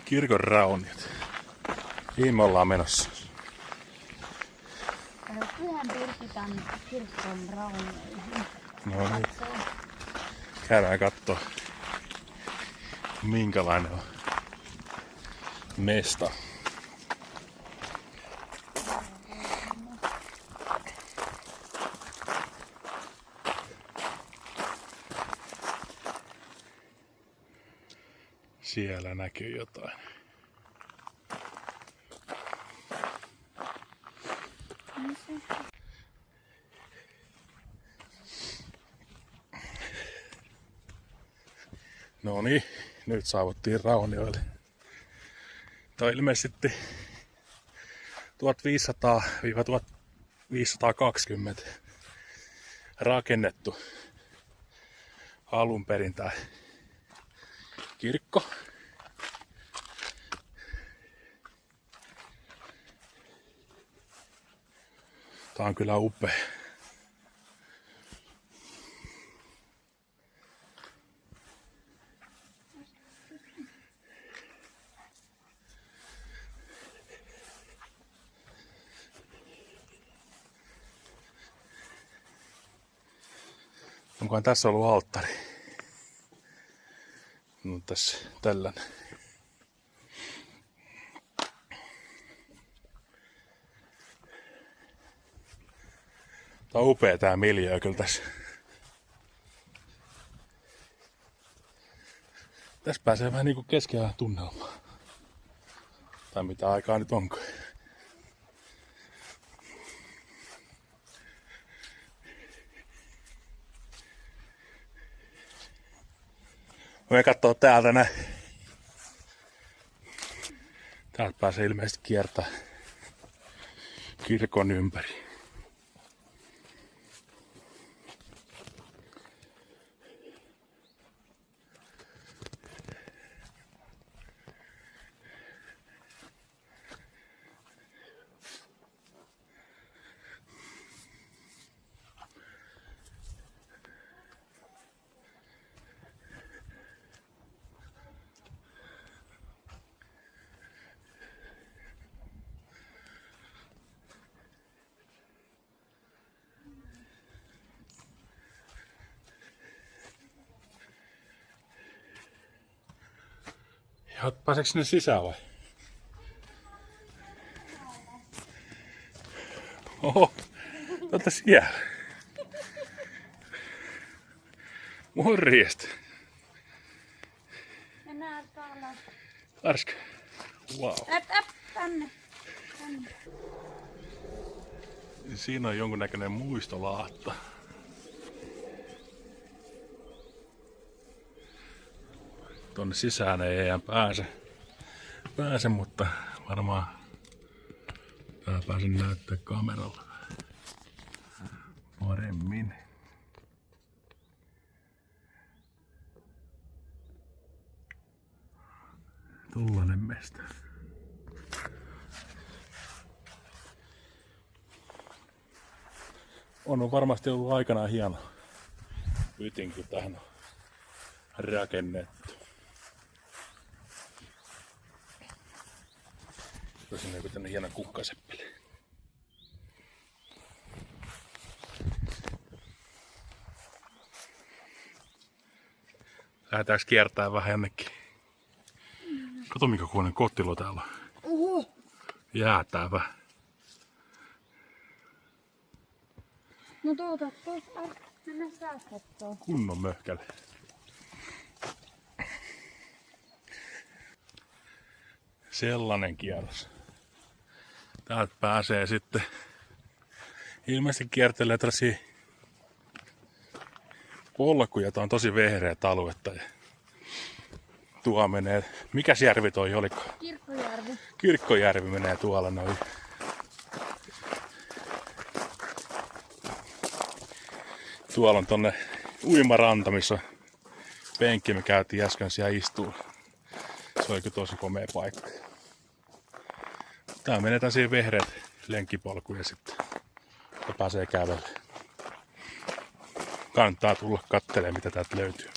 Kirkon rauniot. Mihin me ollaan menossa? Pyhän Birgitan kirkon raunioihin. No niin. Käydään kattoo, minkälainen on mesta. Siellä näkyy jotain. No niin, nyt saavuttiin Raunioille. Tämä on ilmeisesti 1500-1520 rakennettu alun perin tämä kirkko. Tää on kyllä upea. Onkohan tässä ollut alttari? No tässä tällainen. Tää on upea tää miljöö kyllä tässä. Tässä pääsee vähän niinku keskiajan tunnelmaan. Tai mitä aikaa nyt onko. Me katsoo täältä näin. Täältä pääsee ilmeisesti kiertää kirkon ympäri. Ja pääseekö sinne sisään vai? Oho, olette siellä. Morjesta. Mennään täällä. Arska. Wow. Tänne. Siinä on jonkunnäköinen muistolaatta. Tuonne sisään ei enää pääse, mutta varmaan tää pääsen näyttää kameralla paremmin. Tullainen mesta. On varmasti ollut aikanaan hieno pytin, kun tähän on rakennettu. Tosin on joku tänne hieno kukkaseppeli. Lähdetäänkö kiertää vähän jonnekin? Kato minkä kuonen kottilo täällä on. Jäätäävä. No mennään taas kattoo. Kunnon möhkäle. Sellainen kierros. Täältä pääsee sitten ilmeisesti kiertelee tällaisia polkuja. Tää on tosi vehreät aluetta. Ja tuo menee. Mikäs järvi toi oliko? Kirkkojärvi. Kirkkojärvi menee tuolla noin. Tuolla on tonne uimaranta, missä penkki me käytiin äsken siellä istuu. Se oli kyllä tosi komea paikka. Tää menee tällaisia vehreät lenkkipolkuja sitten. Ja pääsee kävelemään. Kannattaa tulla katselemaan mitä täältä löytyy.